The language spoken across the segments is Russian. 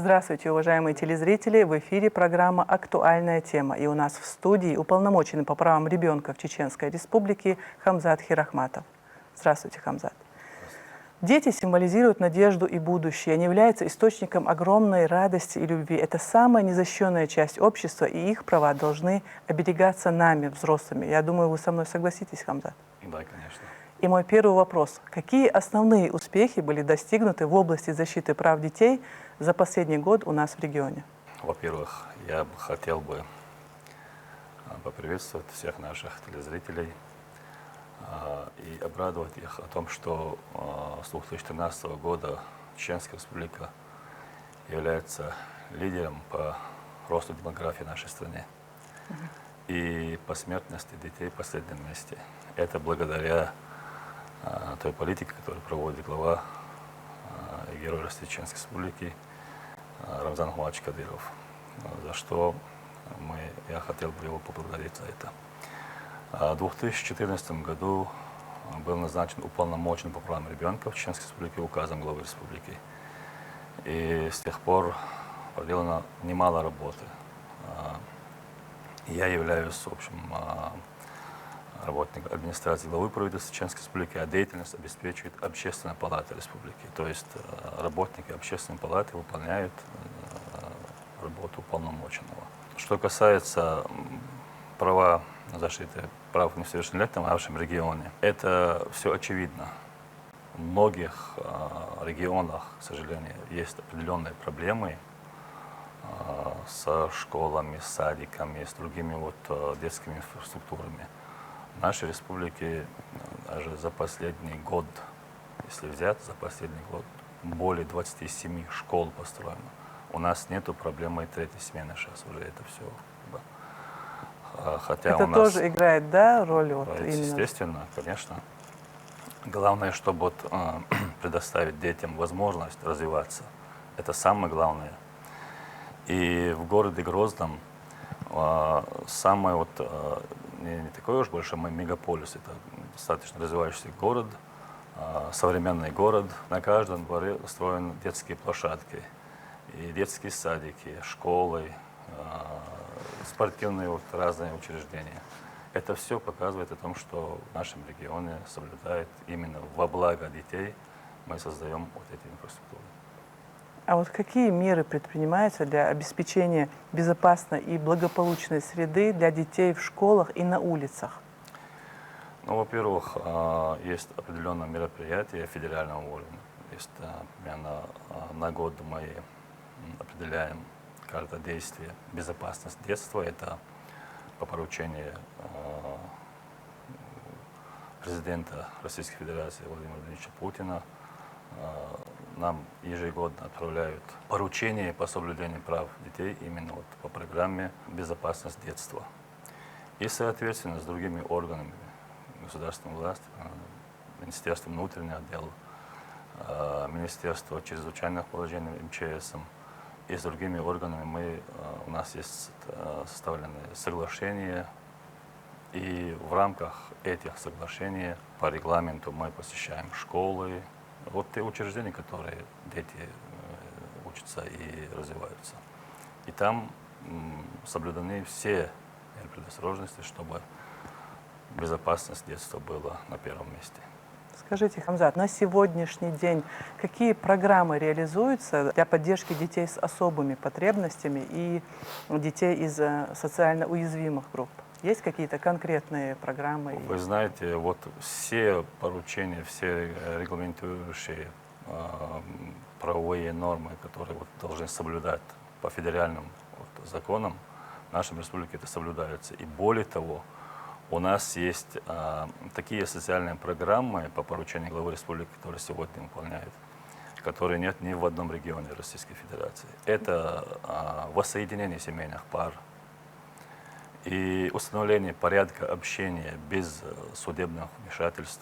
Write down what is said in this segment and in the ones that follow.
Здравствуйте, уважаемые телезрители! В эфире программа «Актуальная тема». И у нас в студии уполномоченный по правам ребенка в Чеченской Республике Хамзат Хирахматов. Здравствуйте, Хамзат. Дети символизируют надежду и будущее. Они являются источником огромной радости и любви. Это самая незащищенная часть общества, и их права должны оберегаться нами, взрослыми. Я думаю, вы со мной согласитесь, Хамзат? Да, конечно. И мой первый вопрос. Какие основные успехи были достигнуты в области защиты прав детей за последний год у нас в регионе? Во-первых, я бы хотел поприветствовать всех наших телезрителей и обрадовать их о том, что с 2013 года Чеченская Республика является лидером по росту демографии в нашей стране. И по смертности детей в последнем месте. Это благодаря той политике, которую проводит глава и герой России Чеченской Республики Рамзан Ахматович Кадыров, за что я хотел бы его поблагодарить за это. В 2014 году был назначен уполномоченным по правам ребенка в Чеченской Республике указом главы республики. И с тех пор проделано немало работы. Я являюсь, в общем, работник администрации главы правительства Чеченской Республики, а деятельность обеспечивает Общественная палата республики. То есть работники Общественной палаты выполняют работу уполномоченного. Что касается права защиты прав несовершеннолетних в нашем регионе, это все очевидно. В многих регионах, к сожалению, есть определенные проблемы со школами, с садиками, с другими детскими инфраструктурами. В нашей республике даже за последний год, если взять, за последний год более 27 школ построено. У нас нету проблемы третьей смены сейчас уже это все. Хотя это у нас тоже играет, да, роль? Естественно, конечно. Главное, чтобы предоставить детям возможность развиваться. Это самое главное. И в городе Грозном самый не такой уж большой мегаполис, это достаточно развивающийся город, современный город. На каждом дворе устроены детские площадки, и детские садики, школы, спортивные разные учреждения. Это все показывает о том, что в нашем регионе соблюдает именно во благо детей мы создаем эти инфраструктуры. А какие меры предпринимаются для обеспечения безопасной и благополучной среды для детей в школах и на улицах? Во-первых, есть определенные мероприятия федерального уровня. Есть, примерно на год мы определяем карта действия «Безопасность детства». Это по поручению президента Российской Федерации Владимира Владимировича Путина. Нам ежегодно отправляют поручения по соблюдению прав детей именно по программе «Безопасность детства». И, соответственно, с другими органами государственной власти, Министерством внутренних дел, Министерством чрезвычайных положений, МЧСом и с другими органами у нас есть составлены соглашения. И в рамках этих соглашений по регламенту мы посещаем школы, те учреждения, которые дети учатся и развиваются. И там соблюдены все меры предосторожности, чтобы безопасность детства была на первом месте. Скажите, Хамзат, на сегодняшний день какие программы реализуются для поддержки детей с особыми потребностями и детей из социально уязвимых групп? Есть какие-то конкретные программы? Вы знаете, все поручения, все регламентирующие правовые нормы, которые должны соблюдать по федеральным законам, в нашей республике это соблюдаются. И более того, у нас есть такие социальные программы по поручению главы республики, которые сегодня выполняют, которые нет ни в одном регионе Российской Федерации. Это воссоединение семейных пар и установление порядка общения без судебных вмешательств.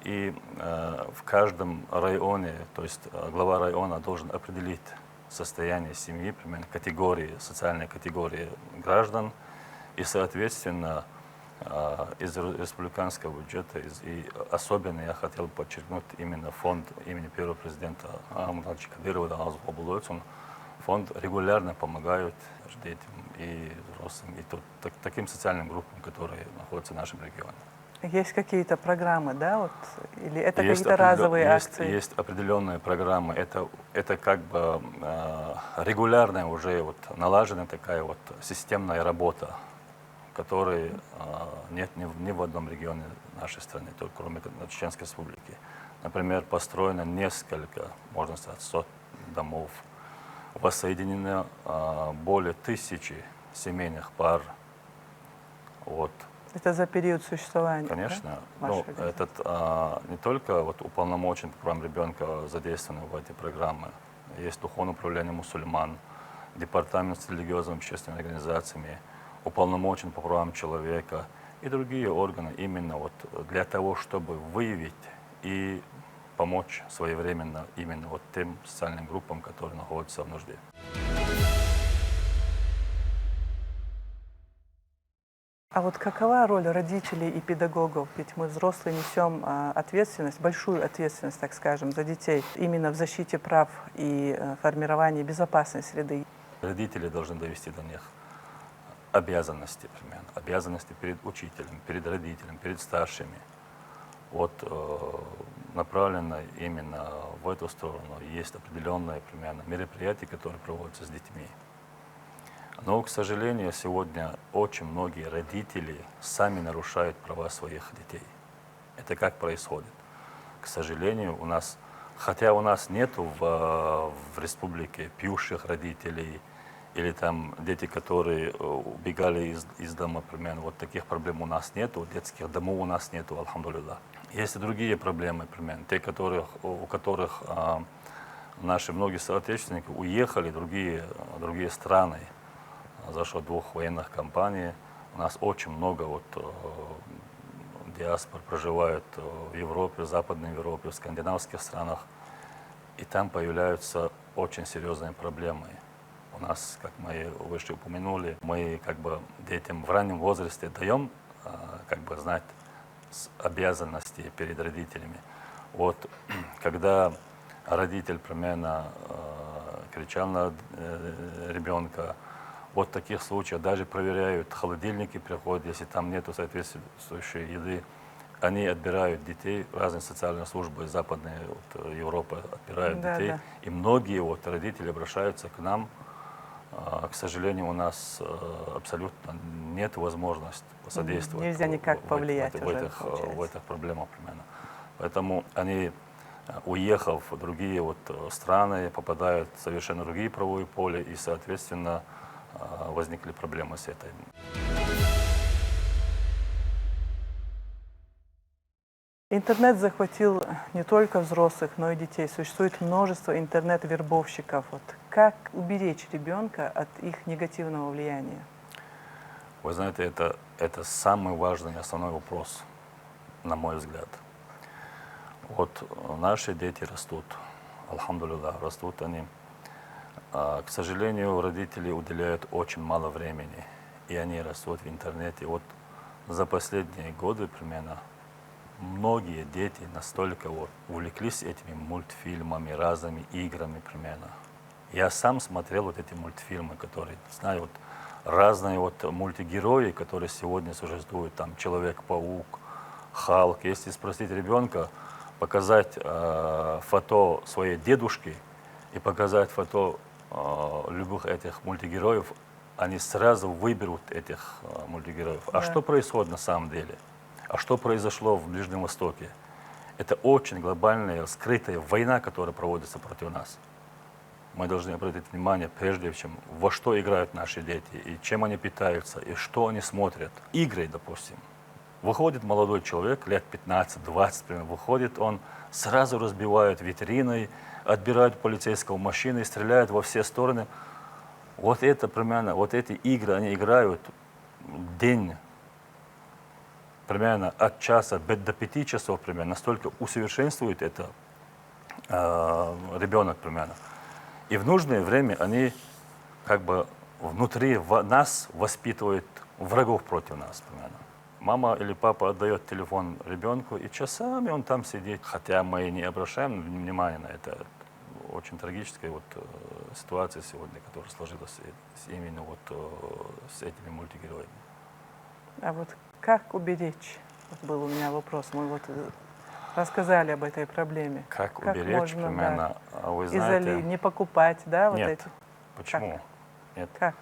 И в каждом районе, то есть глава района должен определить состояние семьи, примерно социальной категории граждан, и, соответственно, из республиканского бюджета, и особенно я хотел подчеркнуть именно фонд имени первого президента Алмазбека Кадырова, Даназов Абулойцун. Фонд регулярно помогает детям и взрослым, и таким социальным группам, которые находятся в нашем регионе. Есть какие-то программы, да, вот, или это какие-то разовые акции? Есть определенные программы. Это как бы регулярная уже вот налаженная такая вот системная работа, которой нет ни в одном регионе нашей страны, только кроме Чеченской Республики. Например, построено несколько, можно сказать, 100 домов. Воссоединено более 1000 семейных пар. Вот. Это за период существования? Конечно. Да? Ну, не только вот уполномочен по правам ребенка задействованы в эти программы. Есть Духовное управление мусульман, департамент с религиозными общественными организациями, уполномочен по правам человека и другие органы именно вот для того, чтобы выявить и помочь своевременно именно вот тем социальным группам, которые находятся в нужде. А вот какова роль родителей и педагогов? Ведь мы, взрослые, несем ответственность, большую ответственность, так скажем, за детей, именно в защите прав и формировании безопасной среды. Родители должны довести до них обязанности, примерно, обязанности перед учителем, перед родителем, перед старшими. Вот направлено именно в эту сторону. Есть определенные примерно мероприятия, которые проводятся с детьми. Но, к сожалению, сегодня очень многие родители сами нарушают права своих детей. Это как происходит? К сожалению, у нас, хотя у нас нету в республике пьющих родителей или там дети, которые убегали из дома, примерно, вот таких проблем у нас нету, детских домов у нас нету, альхамдулилlah. Есть и другие проблемы, примерно, те, у которых наши многие соотечественники уехали в другие страны за счет 2 военных кампаний. У нас очень много вот диаспор проживают в Европе, в Западной Европе, в скандинавских странах. И там появляются очень серьезные проблемы. У нас, как мы выше упомянули, мы как бы детям в раннем возрасте даем как бы знать обязанности перед родителями. Вот когда родитель примерно кричал на ребенка, вот в таких случаях даже проверяют, холодильники приходят, если там нету соответствующей еды, они отбирают детей, разные социальные службы Западной Европы отбирают детей, да. И многие вот родители обращаются к нам. К сожалению, у нас абсолютно нет возможности посодействовать. Нельзя никак повлиять в этих проблемах примерно. Поэтому они, уехав в другие вот страны, попадают в совершенно другие правовые поля, и, соответственно, возникли проблемы с этой. Интернет захватил не только взрослых, но и детей. Существует множество интернет-вербовщиков. Вот как уберечь ребенка от их негативного влияния? Вы знаете, это самый важный и основной вопрос, на мой взгляд. Вот наши дети растут, альхамдулилlah, растут они. К сожалению, родители уделяют очень мало времени, и они растут в интернете. Вот за последние годы примерно многие дети настолько вот увлеклись этими мультфильмами, разными играми примерно. Я сам смотрел вот эти мультфильмы, которые, знаю, вот разные вот мультигерои, которые сегодня существуют, там Человек-паук, Халк. Если спросить ребенка, показать фото своей дедушки и показать фото любых этих мультигероев, они сразу выберут этих мультигероев. А что происходит на самом деле? А что произошло в Ближнем Востоке? Это очень глобальная, скрытая война, которая проводится против нас. Мы должны обратить внимание, прежде чем, во что играют наши дети, и чем они питаются, и что они смотрят. Игры, допустим. Выходит молодой человек, лет 15-20, примерно, выходит, он сразу разбивает витрины, отбирает полицейского машины и стреляет во все стороны. Вот это примерно, вот эти игры, они играют день, примерно от часа до 5 часов, примерно, настолько усовершенствует это ребенок, примерно. И в нужное время они как бы внутри нас воспитывают врагов против нас, примерно. Мама или папа отдает телефон ребенку, и часами он там сидит. Хотя мы не обращаем внимания на это. Очень трагическая ситуация сегодня, которая сложилась именно с этими мультигероями. А вот как уберечь? Вот был у меня вопрос. Мы рассказали об этой проблеме. Как уберечь, можно, примерно, вы знаете, не покупать, да, вот нет. эти? Почему? Нет. Как?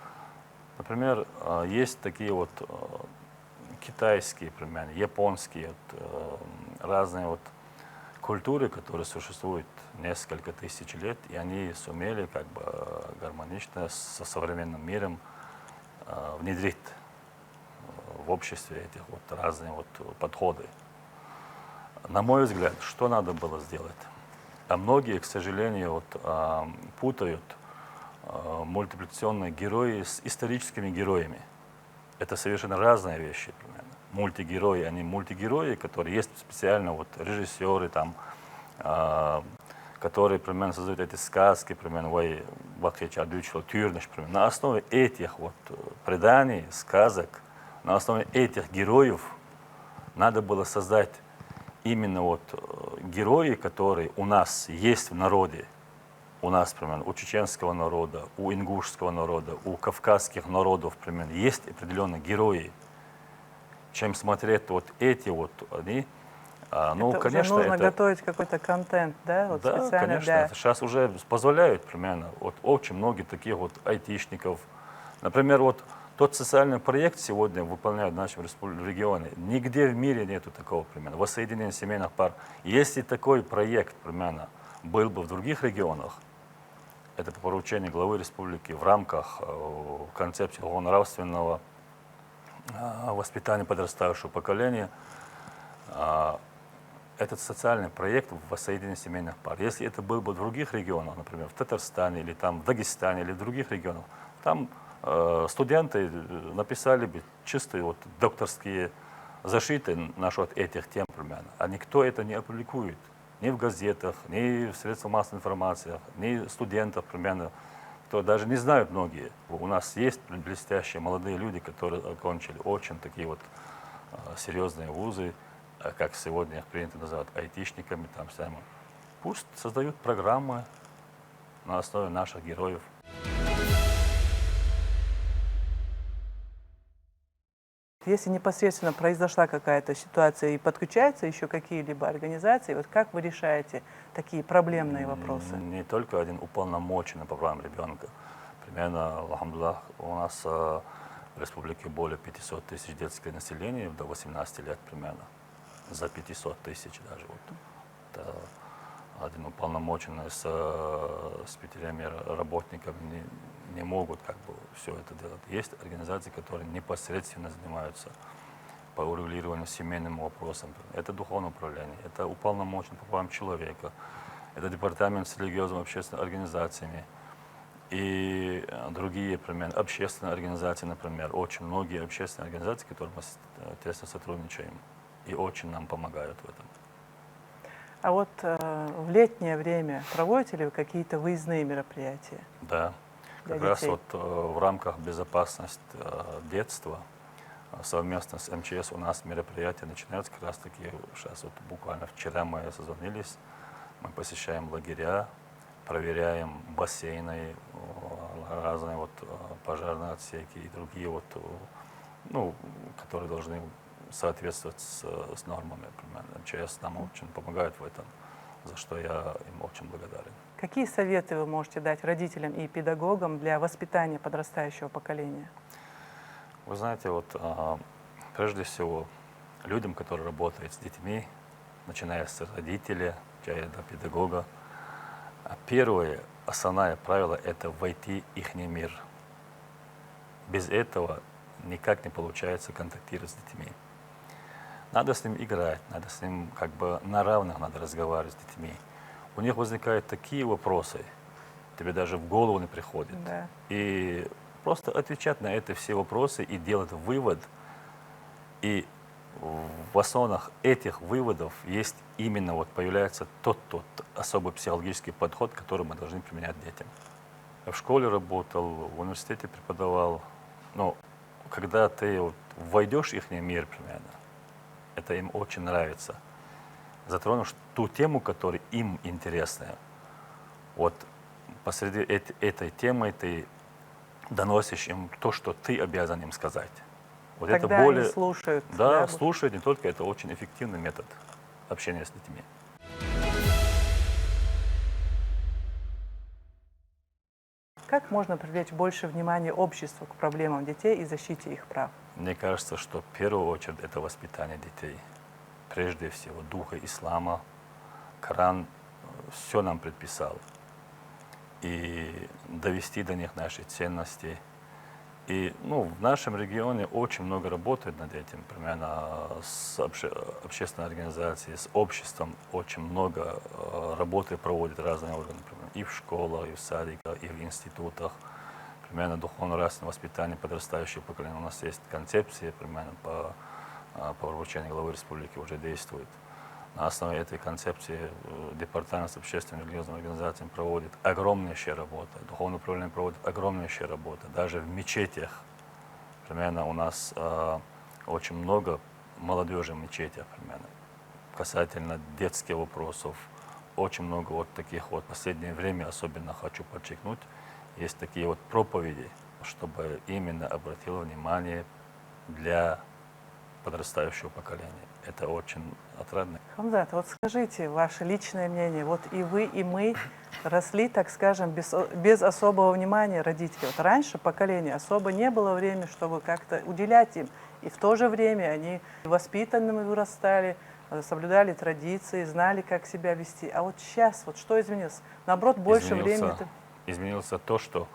Например, есть такие китайские, примерно, японские, разные культуры, которые существуют несколько тысяч лет, и они сумели гармонично со современным миром внедрить в обществе этих разные подходы. На мой взгляд, что надо было сделать? А многие, к сожалению, путают мультипликационные герои с историческими героями. Это совершенно разные вещи. Примерно. Мультигерои, они мультигерои, которые есть специально режиссеры, которые примерно создают эти сказки, примерно, на основе этих преданий, сказок, на основе этих героев надо было создать именно герои, которые у нас есть в народе. У нас, примерно, у чеченского народа, у ингушского народа, у кавказских народов, примерно, есть определенные герои. Чем смотреть эти они, конечно, нужно готовить какой-то контент, да? Да, специально конечно. Сейчас уже позволяют примерно очень многие таких айтишников. Например, тот социальный проект сегодня выполняют в нашем регионе. Нигде в мире нету такого примерно. Воссоединение семейных пар. Если такой проект примерно был бы в других регионах, это по поручению главы республики в рамках концепции нравственного воспитания подрастающего поколения, этот социальный проект воссоединения семейных пар. Если это был бы в других регионах, например, в Татарстане или в Дагестане или в других регионах, там студенты написали бы чистые докторские защиты насчет этих тем примерно, а никто это не опубликует. Ни в газетах, ни в средствах массовой информации, ни студентов примерно, кто даже не знают многие. У нас есть блестящие молодые люди, которые окончили очень такие серьезные вузы, как сегодня их принято называть айтишниками, Пусть создают программы на основе наших героев. Если непосредственно произошла какая-то ситуация и подключаются еще какие-либо организации, как вы решаете такие проблемные вопросы? Не только один уполномоченный по правам ребенка. Примерно, алхамдулиллах, у нас в республике более 500 тысяч детское население до 18 лет примерно. За 500 тысяч даже. Это один уполномоченный с 5 работниками не могут все это делать. Есть организации, которые непосредственно занимаются по урегулированию семейным вопросам. Это духовное управление, это уполномоченный по правам человека, это департамент с религиозными общественными организациями и другие, например, общественные организации, например, очень многие общественные организации, с которыми мы тесно сотрудничаем и очень нам помогают в этом. А в летнее время проводите ли вы какие-то выездные мероприятия? Да, как раз в рамках безопасности детства совместно с МЧС у нас мероприятия начинаются как раз таки сейчас буквально вчера мы созвонились, мы посещаем лагеря, проверяем бассейны, разные пожарные отсеки и другие которые должны соответствовать с нормами. МЧС нам очень помогает в этом, за что я им очень благодарен. Какие советы вы можете дать родителям и педагогам для воспитания подрастающего поколения? Вы знаете, прежде всего, людям, которые работают с детьми, начиная с родителей, до педагога, первое, основное правило – это войти в их мир. Без этого никак не получается контактировать с детьми. Надо с ним играть, надо с ним на равных надо разговаривать с детьми. У них возникают такие вопросы, тебе даже в голову не приходит. Да. И просто отвечать на эти все вопросы и делать вывод. И в основах этих выводов есть именно появляется тот особый психологический подход, который мы должны применять детям. Я в школе работал, в университете преподавал. когда ты вот войдешь в их мир примерно, это им очень нравится. Затронешь ту тему, которая им интересная. Вот посреди этой темы ты доносишь им то, что ты обязан им сказать. Вот это Тогда они более... слушают. Да, слушают не только, это очень эффективный метод общения с детьми. Как можно привлечь больше внимания обществу к проблемам детей и защите их прав? Мне кажется, что в первую очередь это воспитание детей. Прежде всего, духа ислама, Коран все нам предписал. И довести до них наши ценности. И в нашем регионе очень много работают над этим. Примерно с общественной организацией, с обществом очень много работы проводят разные органы. Примерно, и в школах, и в садиках, и в институтах. Примерно духовно-нравственное воспитание подрастающего поколения. У нас есть концепция, примерно по поручению главы республики уже действует. На основе этой концепции Департамент общественной и религиозной организации проводит огромнейшая работа, духовное управление проводит огромнейшая работа. Даже в мечетях, примерно у нас очень много молодежи в мечетях, примерно, касательно детских вопросов. Очень много вот таких вот, в последнее время особенно хочу подчеркнуть, есть такие вот проповеди, чтобы именно обратило внимание для подрастающего поколения. Это очень отрадно. Хамзат, вот скажите ваше личное мнение. Вот и вы, и мы росли, так скажем, без особого внимания родителей. Вот раньше поколение особо не было времени, чтобы как-то уделять им. И в то же время они воспитанными вырастали, соблюдали традиции, знали, как себя вести. А вот сейчас, вот что изменилось? Наоборот, больше времени. Изменилось то, что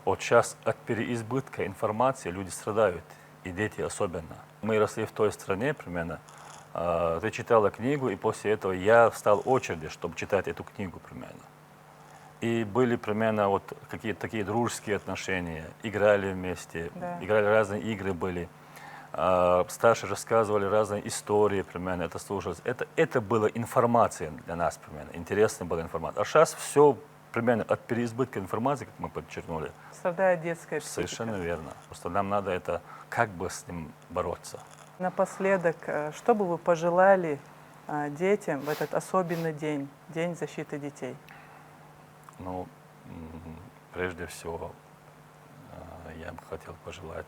вот сейчас от переизбытка информации люди страдают, и дети особенно. Мы росли в той стране примерно. Ты читала книгу, и после этого я встал в очереди, чтобы читать эту книгу примерно. И были примерно вот какие-то такие дружеские отношения, играли вместе, играли разные игры были. Старшие рассказывали разные истории примерно, это слушалось. Это была информация для нас примерно, интересная была информация. А сейчас все примерно от переизбытка информации, как мы подчеркнули. Страдает детская психика. Совершенно верно. Просто нам надо это как бы с ним бороться. Напоследок, что бы вы пожелали детям в этот особенный день, День защиты детей? Прежде всего, я бы хотел пожелать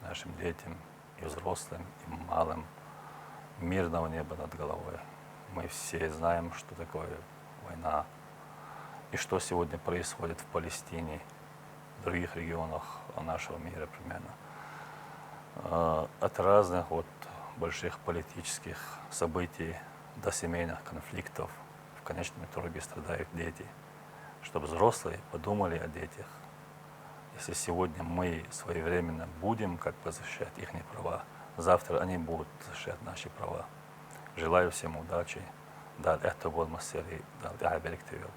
нашим детям, и взрослым, и малым, мирного неба над головой. Мы все знаем, что такое война, и что сегодня происходит в Палестине, в других регионах нашего мира примерно. От разных больших политических событий до семейных конфликтов в конечном итоге страдают дети. Чтобы взрослые подумали о детях. Если сегодня мы своевременно будем защищать их права, завтра они будут защищать наши права. Желаю всем удачи.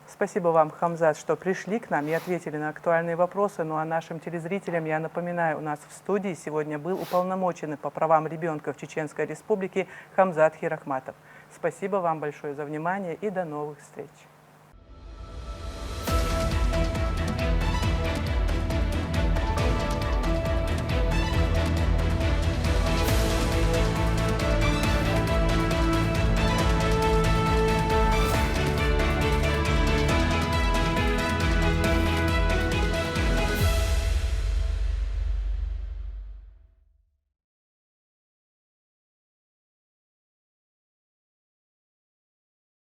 Спасибо вам, Хамзат, что пришли к нам и ответили на актуальные вопросы. Ну а нашим телезрителям я напоминаю, у нас в студии сегодня был уполномоченный по правам ребенка в Чеченской Республике Хамзат Хирахматов. Спасибо вам большое за внимание и до новых встреч.